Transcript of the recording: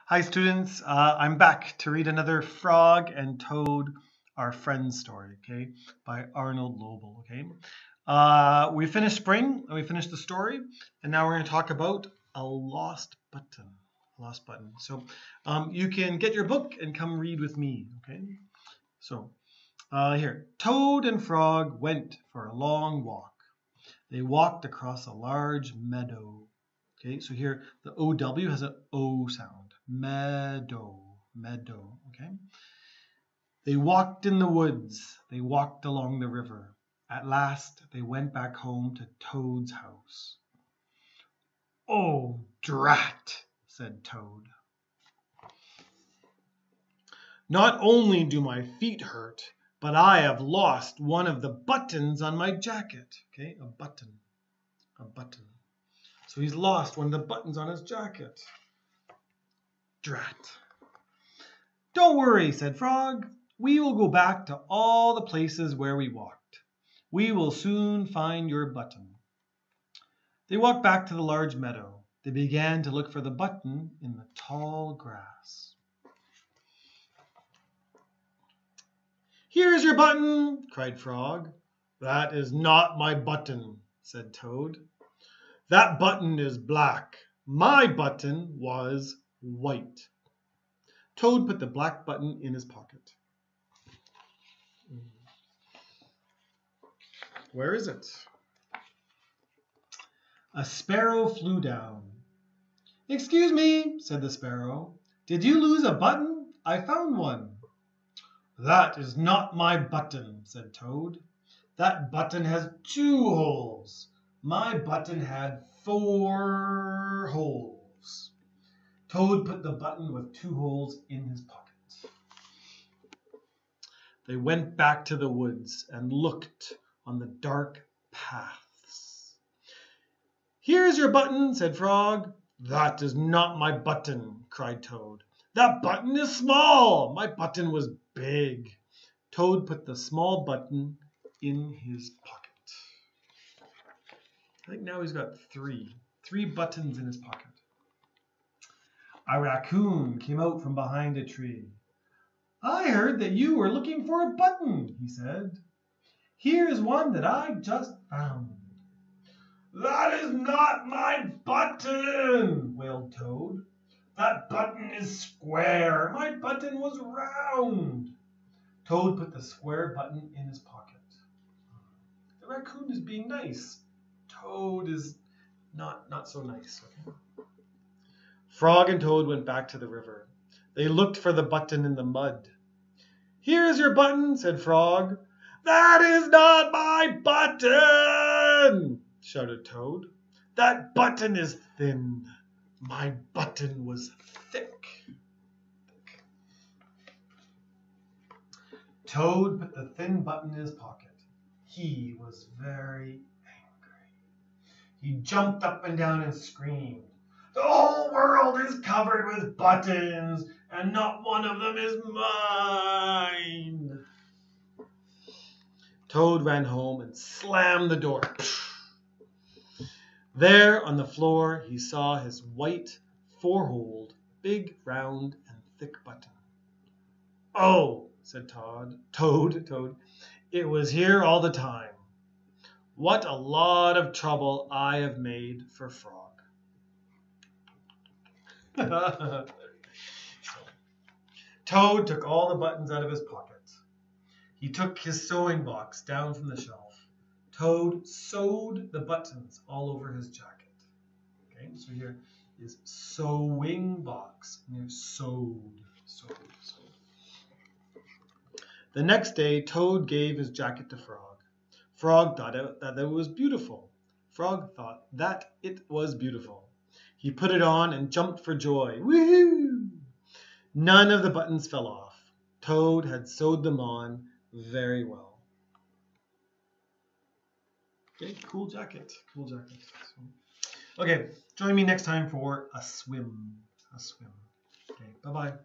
Hi students, I'm back to read another Frog and Toad, Our Friends story, okay, by Arnold Lobel, okay. We finished spring, and we finished the story, and now we're going to talk about a lost button. So you can get your book and come read with me, okay. So here, Toad and Frog went for a long walk. They walked across a large meadow. Okay, so here the OW has an O sound. Meadow, meadow, okay? They walked in the woods. They walked along the river. At last, they went back home to Toad's house. "Oh, drat," said Toad. "Not only do my feet hurt, but I have lost one of the buttons on my jacket." Okay, a button. So he's lost one of the buttons on his jacket. Drat. "Don't worry," said Frog. "We will go back to all the places where we walked. We will soon find your button." They walked back to the large meadow. They began to look for the button in the tall grass. "Here is your button," cried Frog. "That is not my button," said Toad. "That button is black. My button was white." Toad put the black button in his pocket. Where is it? A sparrow flew down. "Excuse me," said the sparrow. "Did you lose a button? I found one." "That is not my button," said Toad. "That button has 2 holes. My button had 4 holes." Toad put the button with 2 holes in his pocket. They went back to the woods and looked on the dark paths. "Here is your button," said Frog. "That is not my button," cried Toad. "That button is small. My button was big." Toad put the small button in his pocket. I think now he's got 3 buttons in his pocket. A raccoon came out from behind a tree. "I heard that you were looking for a button," he said. "Here is one that I just found." "That is not my button," wailed Toad. "That button is square. My button was round." Toad put the square button in his pocket. The raccoon is being nice. Toad is not so nice. Okay? Frog and Toad went back to the river. They looked for the button in the mud. "Here is your button," said Frog. "That is not my button," shouted Toad. "That button is thin. My button was thick." Toad put the thin button in his pocket. He was very angry. He jumped up and down and screamed, "The whole world is covered with buttons, and not one of them is mine." Toad ran home and slammed the door. There on the floor he saw his white, 4-holed, big, round, and thick button. "Oh," said Toad, "it was here all the time. What a lot of trouble I have made for Frog." Toad took all the buttons out of his pocket. He took his sewing box down from the shelf. Toad sewed the buttons all over his jacket. Okay, so here is sewing box. And here's sewed. The next day, Toad gave his jacket to Frog. Frog thought that it was beautiful. He put it on and jumped for joy. Woohoo! None of the buttons fell off. Toad had sewed them on very well. Okay, cool jacket. Okay, join me next time for a swim. Okay, bye-bye.